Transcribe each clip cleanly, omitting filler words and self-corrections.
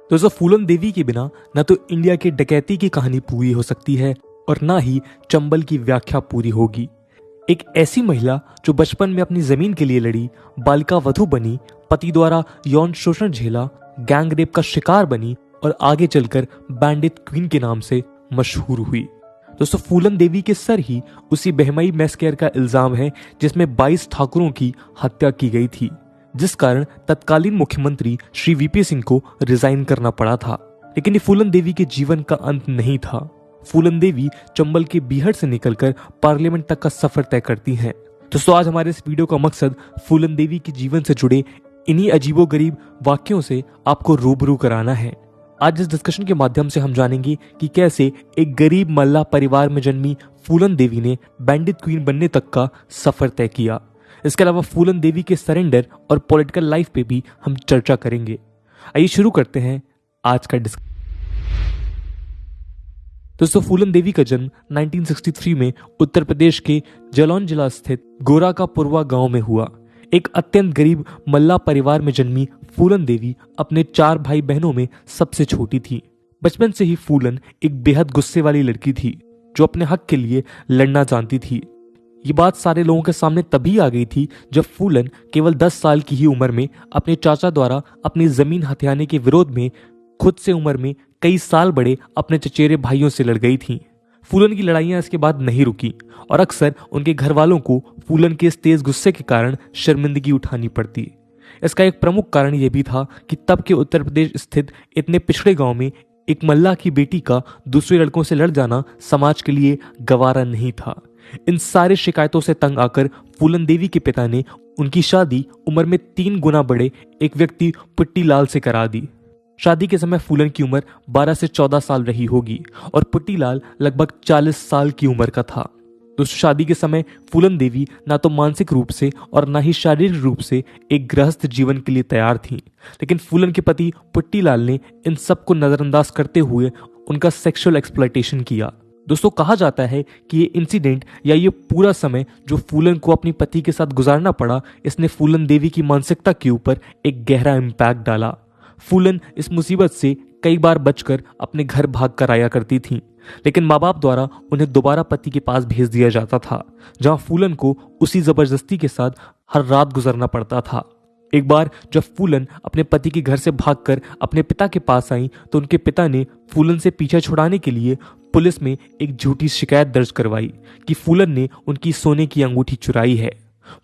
दोस्तों फूलन देवी के बिना न तो इंडिया की डकैती की कहानी पूरी हो सकती है और ना ही चंबल की व्याख्या पूरी होगी। एक ऐसी महिला जो बचपन में अपनी जमीन के लिए लड़ी, बालिका वधू बनी, पति द्वारा यौन शोषण झेला, गैंग रेप का शिकार बनी और आगे चलकर बैंडिट क्वीन के नाम से मशहूर हुई। दोस्तों फूलन देवी के सर ही उसी बहमई मैसकेयर का इल्जाम है जिसमें 22 ठाकुरों की हत्या की गई थी, जिस कारण तत्कालीन मुख्यमंत्री श्री वीपी सिंह को रिजाइन करना पड़ा था। लेकिन ये फूलन देवी के जीवन का अंत नहीं था। फूलन देवी चंबल के बीहड़ से निकलकर पार्लियामेंट तक का सफर तय करती हैं। दोस्तों आज हमारे इस वीडियो का मकसद फूलन देवी के जीवन से जुड़े इन्हीं अजीबोगरीब वाक्यों से आपको रूबरू कराना है। आज इस डिस्कशन के माध्यम से हम जानेंगे कि कैसे एक गरीब मल्लाह परिवार में जन्मी फूलन देवी ने बैंडिट क्वीन बनने तक का सफर तय किया। इसके अलावा फूलन देवी के सरेंडर और पॉलिटिकल लाइफ पे भी हम चर्चा करेंगे। आइए शुरू करते हैं आज का डिस्कशन। दोस्तों फूलन देवी का जन्म 1963 में उत्तर प्रदेश के जालौन जिला स्थित गोरा का पुरवा गांव में हुआ। एक अत्यंत गरीब मल्लाह परिवार में जन्मी फूलन देवी अपने 4 भाई बहनों में सबसे छोटी थी। बचपन से ही फूलन एक बेहद गुस्से वाली लड़की थी जो अपने हक के लिए लड़ना जानती थी। ये बात सारे लोगों के सामने तभी आ गई थी जब फूलन केवल 10 साल की ही उम्र में अपने चाचा द्वारा अपनी जमीन हथियाने के विरोध में खुद से उम्र में कई साल बड़े अपने चचेरे भाइयों से लड़ गई थी। फूलन की लड़ाइयां इसके बाद नहीं रुकी और अक्सर उनके घर वालों को फूलन के इस तेज गुस्से के कारण शर्मिंदगी उठानी पड़ती। इसका एक प्रमुख कारण यह भी था कि तब के उत्तर प्रदेश स्थित इतने पिछड़े गांव में एक मल्लाह की बेटी का दूसरे लड़कों से लड़ जाना समाज के लिए गवारा नहीं था। इन सारे शिकायतों से तंग आकर फूलन देवी के पिता ने उनकी शादी उम्र में 3 गुना बड़े एक व्यक्ति पुट्टीलाल से करा दी। शादी के समय फूलन की उम्र 12 से 14 साल रही होगी और पुट्टीलाल लगभग 40 साल की उम्र का था। दोस्तों शादी के समय फूलन देवी ना तो मानसिक रूप से और ना ही शारीरिक रूप से एक गृहस्थ जीवन के लिए तैयार थीं। लेकिन फूलन के पति पुट्टीलाल ने इन सबको नजरअंदाज करते हुए उनका सेक्सुअल एक्सप्लॉयटेशन किया। दोस्तों कहा जाता है कि ये इंसिडेंट या ये पूरा समय जो फूलन को अपनी पति के साथ गुजारना पड़ा, इसने फूलन देवी की मानसिकता के ऊपर एक गहरा इम्पैक्ट डाला। फूलन इस मुसीबत से कई बार बचकर अपने घर भाग कर आया करती थीं, लेकिन माँ बाप द्वारा उन्हें दोबारा पति के पास भेज दिया जाता था, जहां फूलन को उसी जबरदस्ती के साथ हर रात गुजरना पड़ता था। एक बार जब फूलन अपने पति के घर से भागकर अपने पिता के पास आई तो उनके पिता ने फूलन से पीछा छुड़ाने के लिए पुलिस में एक झूठी शिकायत दर्ज करवाई कि फूलन ने उनकी सोने की अंगूठी चुराई है।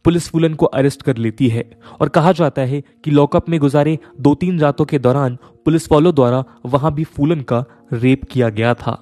पुलिस फूलन को अरेस्ट कर लेती है और कहा जाता है कि लॉकअप में गुजारे 2-3 रातों के दौरान पुलिस वालों द्वारा वहां भी फूलन का रेप किया गया था।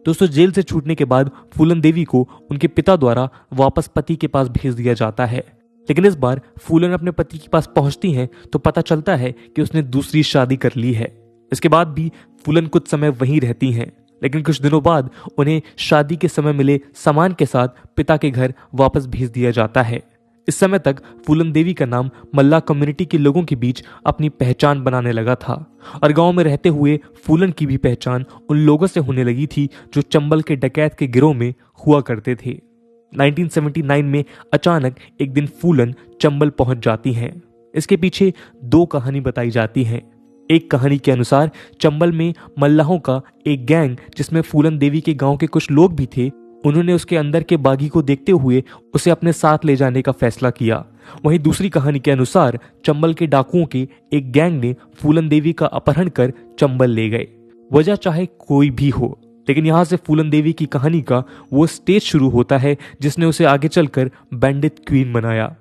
दोस्तों जेल से छूटने के बाद फूलन देवी को उनके पिता द्वारा वापस पति के पास भेज दिया जाता है। लेकिन इस बार फूलन अपने पति के पास पहुंचती हैं तो पता चलता है कि उसने दूसरी शादी कर ली है। इसके बाद भी फूलन कुछ समय वहीं रहती हैं, लेकिन कुछ दिनों बाद उन्हें शादी के समय मिले सामान के साथ पिता के घर वापस भेज दिया जाता है। इस समय तक फूलन देवी का नाम मल्लाह कम्युनिटी के लोगों के बीच अपनी पहचान बनाने लगा था और गांव में रहते हुए फूलन की भी पहचान उन लोगों से होने लगी थी जो चंबल के डकैत के गिरोह में हुआ करते थे। 1979 में अचानक एक दिन फूलन चंबल पहुंच जाती हैं। इसके पीछे 2 कहानी बताई जाती हैं। एक कहानी के अनुसार चंबल में मल्लाहों का एक गैंग जिसमें फूलन देवी के गांव के कुछ लोग भी थे, उन्होंने उसके अंदर के बागी को देखते हुए उसे अपने साथ ले जाने का फैसला किया। वहीं दूसरी कहानी के अनुसार चंबल के डाकुओं के एक गैंग ने फूलन देवी का अपहरण कर चंबल ले गए। वजह चाहे कोई भी हो, लेकिन यहां से फूलन देवी की कहानी का वो स्टेज शुरू होता है जिसने उसे आगे चलकर बैंडिट क्वीन बनाया।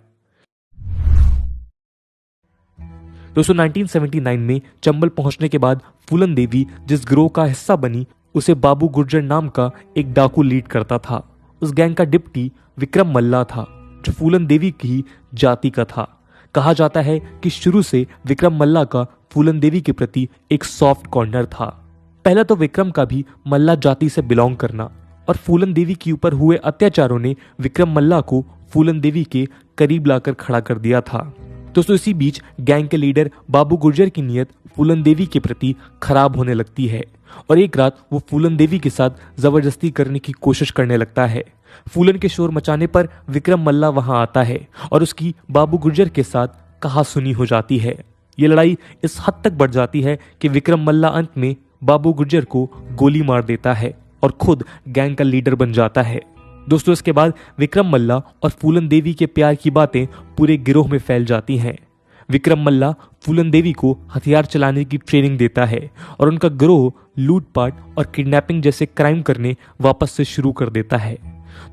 दोस्तों 1979 में चंबल पहुंचने के बाद फूलन देवी जिस गिरोह का हिस्सा बनी उसे बाबू गुर्जर नाम का एक डाकू लीड करता था। उस गैंग का डिप्टी विक्रम मल्ला था जो फूलन देवी की जाति का था। कहा जाता है कि शुरू से विक्रम मल्ला का फूलन देवी के प्रति एक सॉफ्ट कॉर्नर था। पहला तो विक्रम का भी मल्ला जाति से बिलोंग करना और फूलन देवी के ऊपर हुए अत्याचारों ने विक्रम मल्ला को फूलन देवी के करीब लाकर खड़ा कर दिया था। दोस्तों इसी बीच गैंग के लीडर बाबू गुर्जर की नीयत फूलन देवी के प्रति खराब होने लगती है और एक रात वो फूलन देवी के साथ जबरदस्ती करने की कोशिश करने लगता है। फूलन के शोर मचाने पर विक्रम मल्ला वहां आता है और उसकी बाबू गुर्जर के साथ कहासुनी हो जाती है। ये लड़ाई इस हद तक बढ़ जाती है कि विक्रम मल्ला अंत में बाबू गुर्जर को गोली मार देता है और खुद गैंग का लीडर बन जाता है। दोस्तों, इसके बाद विक्रम मल्ला और फूलन देवी के प्यार की बातें पूरे गिरोह में फैल जाती हैं। विक्रम मल्ला फूलन देवी को हथियार चलाने की ट्रेनिंग देता है और उनका गिरोह लूटपाट और किडनैपिंग जैसे क्राइम करने वापस से शुरू कर देता है।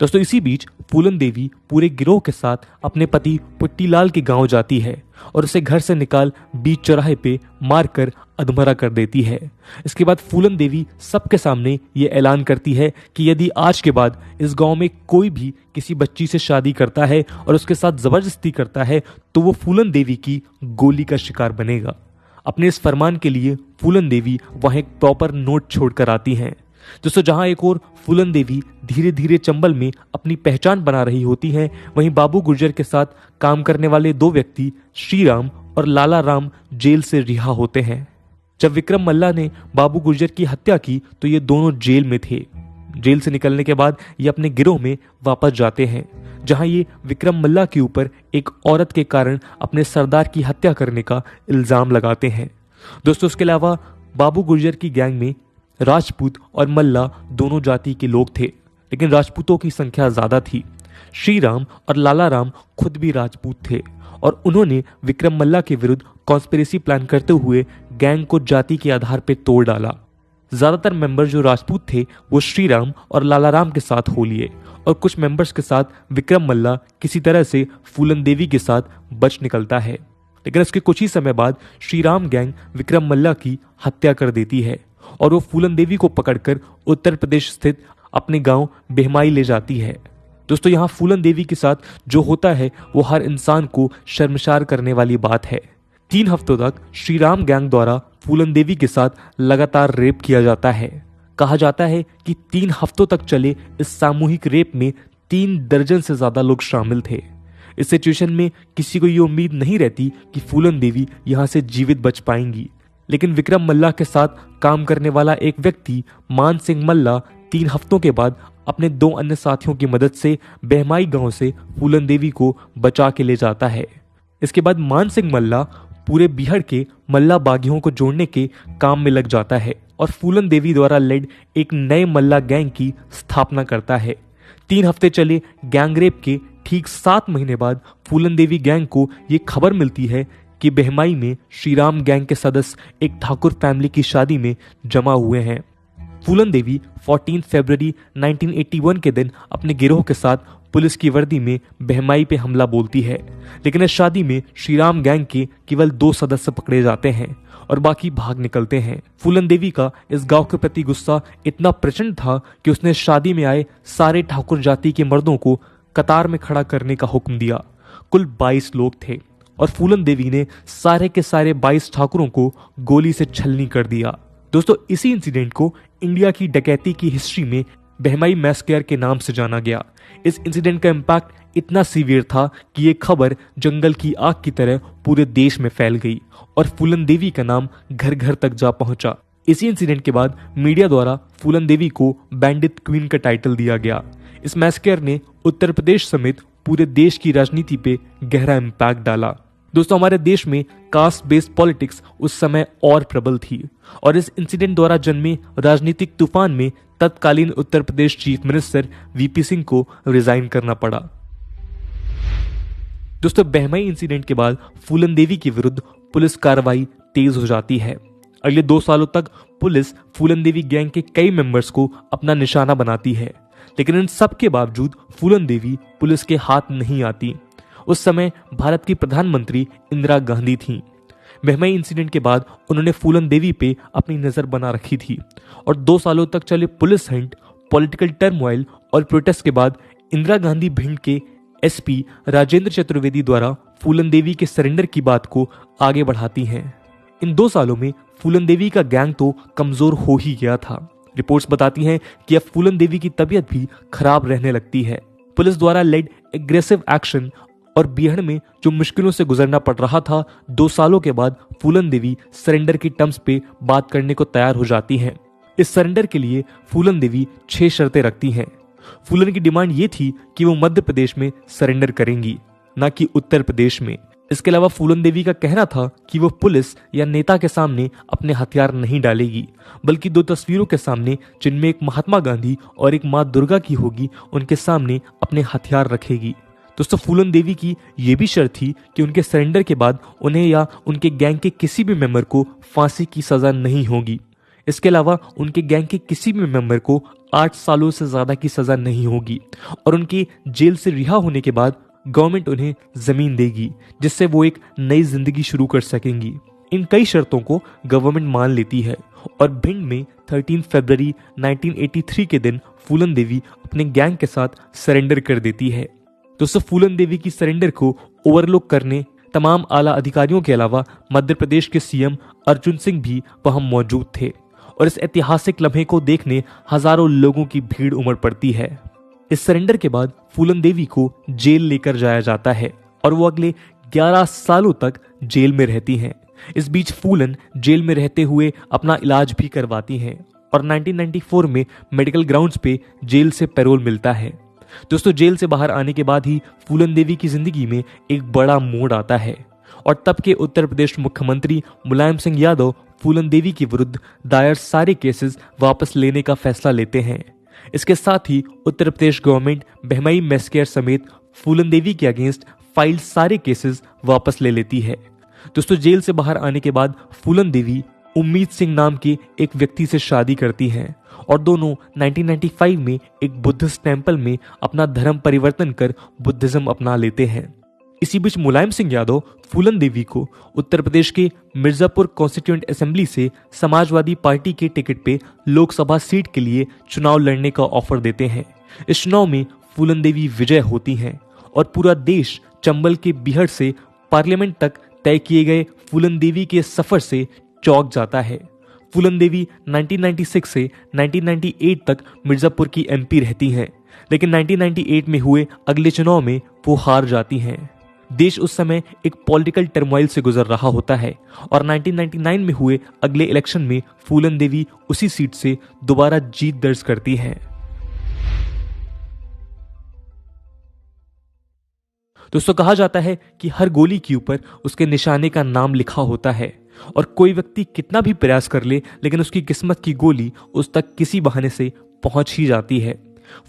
दोस्तों, इसी बीच फूलन देवी पूरे गिरोह के साथ अपने पति पुट्टीलाल के गांव जाती है और उसे घर से निकाल बीच चौराहे पे मारकर अधमरा कर देती है। इसके बाद फूलन देवी सबके सामने ये ऐलान करती है कि यदि आज के बाद इस गांव में कोई भी किसी बच्ची से शादी करता है और उसके साथ जबरदस्ती करता है तो वो फूलन देवी की गोली का शिकार बनेगा। अपने इस फरमान के लिए फूलन देवी वहां एक प्रॉपर नोट छोड़कर आती हैं। दोस्तों, जहां एक और फूलन देवी धीरे धीरे चंबल में अपनी पहचान बना रही होती हैं, वहीं बाबू गुर्जर के साथ काम करने वाले दो व्यक्ति श्रीराम और लाला राम जेल से रिहा होते हैं। जब विक्रम मल्ला ने बाबू गुर्जर की हत्या की तो ये दोनों जेल में थे। जेल से निकलने के बाद ये अपने गिरोह में वापस जाते हैं, जहां ये विक्रम मल्ला के ऊपर एक औरत के कारण अपने सरदार की हत्या करने का इल्जाम लगाते हैं। दोस्तों, इसके अलावा बाबू गुर्जर की गैंग में राजपूत और मल्ला दोनों जाति के लोग थे, लेकिन राजपूतों की संख्या ज्यादा थी। श्रीराम और लाला राम खुद भी राजपूत थे और उन्होंने विक्रम मल्ला के विरुद्ध कॉन्स्पिरेसी प्लान करते हुए गैंग को जाति के आधार पर तोड़ डाला। ज्यादातर मेंबर जो राजपूत थे वो श्रीराम और लाला राम के साथ हो लिए और कुछ मेंबर्स के साथ विक्रम मल्ला किसी तरह से फूलन देवी के साथ बच निकलता है। लेकिन इसके कुछ ही समय बाद श्रीराम गैंग विक्रम मल्ला की हत्या कर देती है और वो फूलन देवी को पकड़कर उत्तर प्रदेश स्थित अपने गांव बेहमाई ले जाती है। दोस्तों, यहाँ फूलन देवी के साथ जो होता है वो हर इंसान को शर्मसार करने वाली बात है। 3 हफ्तों तक श्रीराम गैंग द्वारा फूलन देवी के साथ लगातार रेप किया जाता है। कहा जाता है कि 3 हफ्तों तक चले इस सामूहिक रेप में 3 दर्जन से ज्यादा लोग शामिल थे। इस सिचुएशन में किसी को ये उम्मीद नहीं रहती कि फूलन देवी यहाँ से जीवित बच पाएंगी, लेकिन विक्रम मल्ला के साथ काम करने वाला एक व्यक्ति मान सिंह मल्ला 3 हफ्तों के बाद अपने 2 अन्य साथियों की मदद से बहमाई गांव से फूलन देवी को बचा के ले जाता है। इसके बाद मान सिंह मल्ला पूरे बिहार के मल्ला बागियों को जोड़ने के काम में लग जाता है और फूलन देवी द्वारा लेड एक नए मल्ला गैंग की स्थापना करता है। 3 हफ्ते चले गैंग रेप के ठीक 7 महीने बाद फूलन देवी गैंग को ये खबर मिलती है कि बहमाई में श्रीराम गैंग के सदस्य एक ठाकुर फैमिली की शादी में जमा हुए हैं। फूलन देवी 14 फरवरी 1981 के दिन अपने गिरोह के साथ पुलिस की वर्दी में बहमाई पे हमला बोलती है, लेकिन इस शादी में श्रीराम गैंग के केवल 2 सदस्य पकड़े जाते हैं और बाकी भाग निकलते हैं। फूलन देवी का इस गांव के प्रति गुस्सा इतना प्रचंड था कि उसने शादी में आए सारे ठाकुर जाति के मर्दों को कतार में खड़ा करने का हुक्म दिया। कुल 22 लोग थे और फूलन देवी ने सारे के सारे 22 ठाकुरों को गोली से छलनी कर दिया। दोस्तों, इसी इंसिडेंट को इंडिया की डकैती की हिस्ट्री में बहमाई मैस्केयर के नाम से जाना गया। इस इंसिडेंट का इम्पैक्ट इतना सीवियर था कि ये खबर जंगल की आग की तरह पूरे देश में फैल गई और फूलन देवी का नाम घर घर तक जा पहुंचा। इसी इंसिडेंट के बाद मीडिया द्वारा फूलन देवी को बैंडिट क्वीन का टाइटल दिया गया। इस मैस्केयर ने उत्तर प्रदेश समेत पूरे देश की राजनीति पे गहरा इम्पैक्ट डाला। दोस्तों, हमारे देश में कास्ट बेस्ड पॉलिटिक्स उस समय और प्रबल थी और इस इंसिडेंट द्वारा जन्मे राजनीतिक तूफान में तत्कालीन Uttar Pradesh chief minister VP Singh को रिजाइन करना पड़ा। दोस्तों, बहमाई इंसिडेंट के बाद फूलन देवी के विरुद्ध पुलिस कार्रवाई तेज हो जाती है। अगले 2 सालों तक पुलिस फूलन देवी गैंग के कई मेंबर्स को अपना निशाना बनाती है, लेकिन इन सब के बावजूद फूलन देवी पुलिस के हाथ नहीं आती। उस समय भारत की प्रधानमंत्री इंदिरा गांधी थीं। बहमाई इंसिडेंट के बाद उन्होंने फूलन देवी पे अपनी नजर बना रखी थी और 2 सालों तक चले पुलिस हंट, पॉलिटिकल टर्मोइल और प्रोटेस्ट के बाद इंदिरा गांधी भिंड के एसपी राजेंद्र चतुर्वेदी द्वारा फूलन देवी के सरेंडर की बात को आगे बढ़ाती हैं। इन 2 सालों में फूलन देवी का गैंग तो कमजोर हो ही गया था। रिपोर्ट्स बताती हैं कि अब फूलन देवी की तबीयत भी खराब रहने लगती है। पुलिस द्वारा लेड एग्रेसिव एक्शन और बिहार में जो मुश्किलों से गुजरना पड़ रहा था, 2 सालों के बाद फूलन देवी सरेंडर की टर्म्स पे बात करने को तैयार हो जाती हैं। इस सरेंडर के लिए फूलन देवी 6 शर्तें रखती हैं। फूलन की डिमांड ये थी कि वो मध्य प्रदेश में सरेंडर करेंगी, ना कि उत्तर प्रदेश में। इसके अलावा फूलन देवी का कहना था कि वो पुलिस या नेता के सामने अपने हथियार नहीं डालेगी, बल्कि 2 तस्वीरों के सामने, जिनमें एक महात्मा गांधी और एक मां दुर्गा की होगी, उनके सामने अपने हथियार रखेगी। दोस्तों, फूलन देवी की यह भी शर्त थी कि उनके सरेंडर के बाद उन्हें या उनके गैंग के किसी भी मेंबर को फांसी की सजा नहीं होगी। इसके अलावा उनके गैंग के किसी भी मेंबर को 8 सालों से ज्यादा की सजा नहीं होगी और उनके जेल से रिहा होने के बाद गवर्नमेंट उन्हें जमीन देगी, जिससे वो एक नई जिंदगी शुरू कर सकेंगी। इन कई शर्तों को गवर्नमेंट मान लेती है और भिंड में 13 फरवरी 1983 के दिन फूलन देवी अपने गैंग के साथ सरेंडर कर देती है। दोस्तों, फूलन देवी की सरेंडर को ओवरलुक करने तमाम आला अधिकारियों के अलावा मध्य प्रदेश के सीएम अर्जुन सिंह भी वहां मौजूद थे और इस ऐतिहासिक लम्हे को देखने हजारों लोगों की भीड़ उमड़ पड़ती है। इस सरेंडर के बाद फूलन देवी को जेल लेकर जाया जाता है और वो अगले 11 सालों तक जेल में रहती हैं। इस बीच फूलन जेल में रहते हुए अपना इलाज भी करवाती हैं और 1994 में मेडिकल ग्राउंड्स पे जेल से पैरोल मिलता है। दोस्तों, जेल से बाहर आने के बाद ही फूलन देवी की जिंदगी में एक बड़ा मोड़ आता है और तब के उत्तर प्रदेश मुख्यमंत्री मुलायम सिंह यादव फूलन देवी के विरुद्ध दायर सारे केसेस वापस लेने का फैसला लेते हैं। इसके साथ ही उत्तर प्रदेश गवर्नमेंट बहमई मैसकेयर समेत फूलन देवी के अगेंस्ट फाइल सारे केसेस वापस ले लेती है। दोस्तों, जेल से बाहर आने के बाद फूलन देवी उम्मीद सिंह नाम के एक व्यक्ति से शादी करती हैं और दोनों 1995 में एक बुद्धिस्ट टेम्पल में अपना धर्म परिवर्तन कर बुद्धिज्म अपना लेते हैं। इसी बीच मुलायम सिंह यादव फूलन देवी को उत्तर प्रदेश के मिर्जापुर कॉन्स्टिट्यूएंट असेंबली से समाजवादी पार्टी के टिकट पे लोकसभा सीट के लिए चुनाव लड़ने का ऑफर देते हैं। इस चुनाव में फूलन देवी विजय होती हैं और पूरा देश चंबल के बीहड़ से पार्लियामेंट तक तय किए गए फूलन देवी के सफर से चौंक जाता है। फूलन देवी 1996 से 1998 तक मिर्जापुर की एमपी रहती हैं, लेकिन 1998 में हुए अगले चुनाव में वो हार जाती हैं। देश उस समय एक पॉलिटिकल टर्मोइल से गुजर रहा होता है और 1999 में हुए अगले इलेक्शन में फूलन देवी उसी सीट से दोबारा जीत दर्ज करती हैं। दोस्तों, कहा जाता है कि हर गोली के ऊपर उसके निशाने का नाम लिखा होता है और कोई व्यक्ति कितना भी प्रयास कर ले, लेकिन उसकी किस्मत की गोली उस तक किसी बहाने से पहुंच ही जाती है।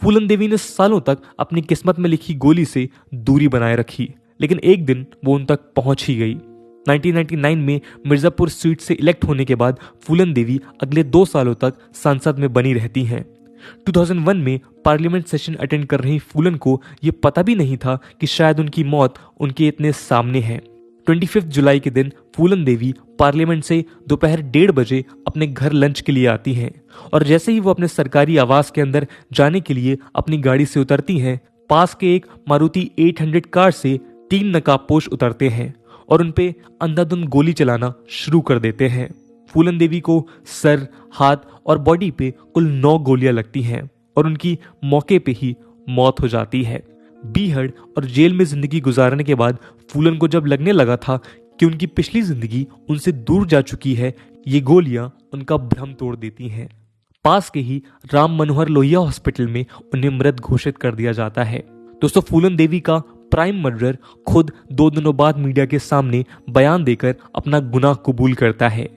फूलन देवी ने सालों तक अपनी किस्मत में लिखी गोली से दूरी बनाए रखी, लेकिन एक दिन वो उन तक पहुंच ही गई। 1999 में मिर्जापुर सीट से इलेक्ट होने के बाद फूलन देवी अगले 2 सालों तक संसद में बनी रहती हैं। 2001 में पार्लियामेंट सेशन अटेंड कर रही फूलन को यह पता भी नहीं था कि शायद उनकी मौत उनके इतने सामने है। 25 जुलाई के दिन फूलन देवी पार्लियामेंट से दोपहर 1:30 बजे अपने घर लंच के लिए आती हैं और जैसे ही वो अपने सरकारी आवास के अंदर जाने के लिए अपनी गाड़ी से उतरती हैं, पास के एक मारुति 800 कार से 3 नकाबपोश उतरते हैं और उनपे अंधाधुंध गोली चलाना शुरू कर देते हैं। फूलन देवी को सर, हाथ और बॉडी पे कुल 9 गोलियां लगती हैं और उनकी मौके पे ही मौत हो जाती है। बीहड़ और जेल में जिंदगी गुजारने के बाद फूलन को जब लगने लगा था कि उनकी पिछली जिंदगी उनसे दूर जा चुकी है, ये गोलियां उनका भ्रम तोड़ देती हैं। पास के ही राम मनोहर लोहिया हॉस्पिटल में उन्हें मृत घोषित कर दिया जाता है। दोस्तों, फूलन देवी का प्राइम मर्डरर खुद 2 दिनों बाद मीडिया के सामने बयान देकर अपना गुनाह कबूल करता है।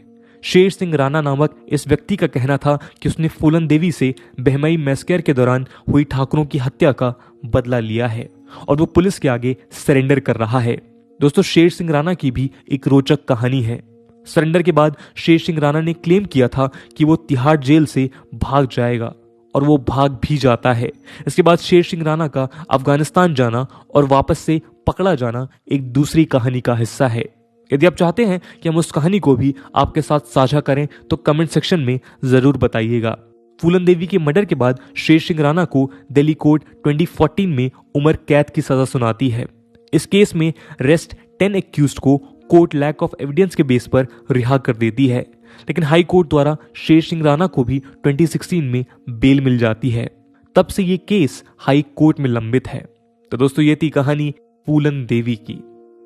शेर सिंह राणा नामक इस व्यक्ति का कहना था कि उसने फूलन देवी से बहमई मैसकेयर के दौरान हुई ठाकुरों की हत्या का बदला लिया है और वो पुलिस के आगे सरेंडर कर रहा है। दोस्तों, शेर सिंह राणा की भी एक रोचक कहानी है। सरेंडर के बाद शेर सिंह राणा ने क्लेम किया था कि वो तिहाड़ जेल से भाग जाएगा और वो भाग भी जाता है। इसके बाद शेर सिंह राणा का अफगानिस्तान जाना और वापस से पकड़ा जाना एक दूसरी कहानी का हिस्सा है। यदि आप चाहते हैं कि हम उस कहानी को भी आपके साथ साझा करें तो कमेंट सेक्शन में जरूर बताइएगा। फूलन देवी के मर्डर के बाद शेर सिंह राणा को दिल्ली कोर्ट 2014 में उम्र कैद की सजा सुनाती है। इस केस में रेस्ट 10 एक्यूज्ड को कोर्ट लैक ऑफ एविडेंस के बेस पर रिहा कर देती है, लेकिन हाई कोर्ट द्वारा शेर सिंह राणा को भी 2016 में बेल मिल जाती है। तब से ये केस हाई कोर्ट में लंबित है। तो दोस्तों, ये थी कहानी फूलन देवी की।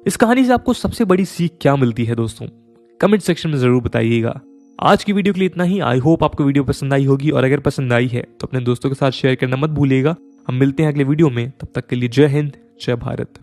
इस कहानी से आपको सबसे बड़ी सीख क्या मिलती है दोस्तों, कमेंट सेक्शन में जरूर बताइएगा। आज की वीडियो के लिए इतना ही। आई होप आपको वीडियो पसंद आई होगी और अगर पसंद आई है तो अपने दोस्तों के साथ शेयर करना मत भूलिएगा। हम मिलते हैं अगले वीडियो में, तब तक के लिए जय हिंद, जय भारत।